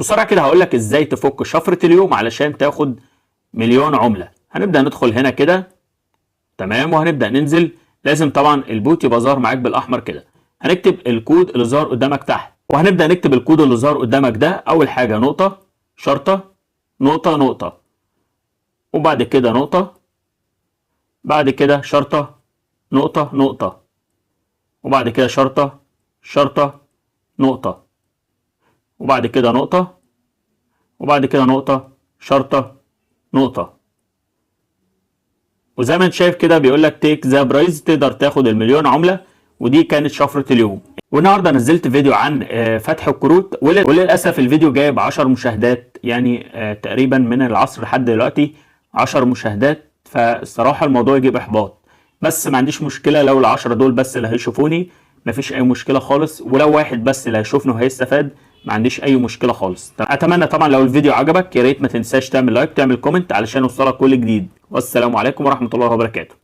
بسرعه كده هقول لك ازاي تفك شفره اليوم علشان تاخد مليون عمله. هنبدا ندخل هنا كده، تمام، وهنبدا ننزل. لازم طبعا البوت يبقى ظاهر معاك بالاحمر كده. هنكتب الكود اللي ظاهر قدامك تحت، وهنبدا نكتب الكود اللي ظاهر قدامك ده. اول حاجه نقطه، شرطه، نقطه، نقطه، وبعد كده نقطه، بعد كده شرطه، نقطه، نقطه، وبعد كده شرطه، شرطه، نقطه، وبعد كده نقطه، وبعد كده نقطه، شرطه، نقطه. وزي ما انت شايف كده بيقول لك تيك ذا برايز، تقدر تاخد المليون عمله. ودي كانت شفره اليوم. والنهارده نزلت فيديو عن فتح الكروت، وللاسف الفيديو جايب 10 مشاهدات، يعني تقريبا من العصر لحد دلوقتي 10 مشاهدات. فالصراحه الموضوع يجيب احباط، بس ما عنديش مشكله لو العشرة دول بس اللي هيشوفوني، مفيش اي مشكله خالص. ولو واحد بس اللي هيشوفني وهيستفاد، ما عنديش اي مشكله خالص. اتمنى طبعا لو الفيديو عجبك يا ريت ما تنساش تعمل لايك، تعمل كومنت علشان يوصلك كل جديد. والسلام عليكم ورحمه الله وبركاته.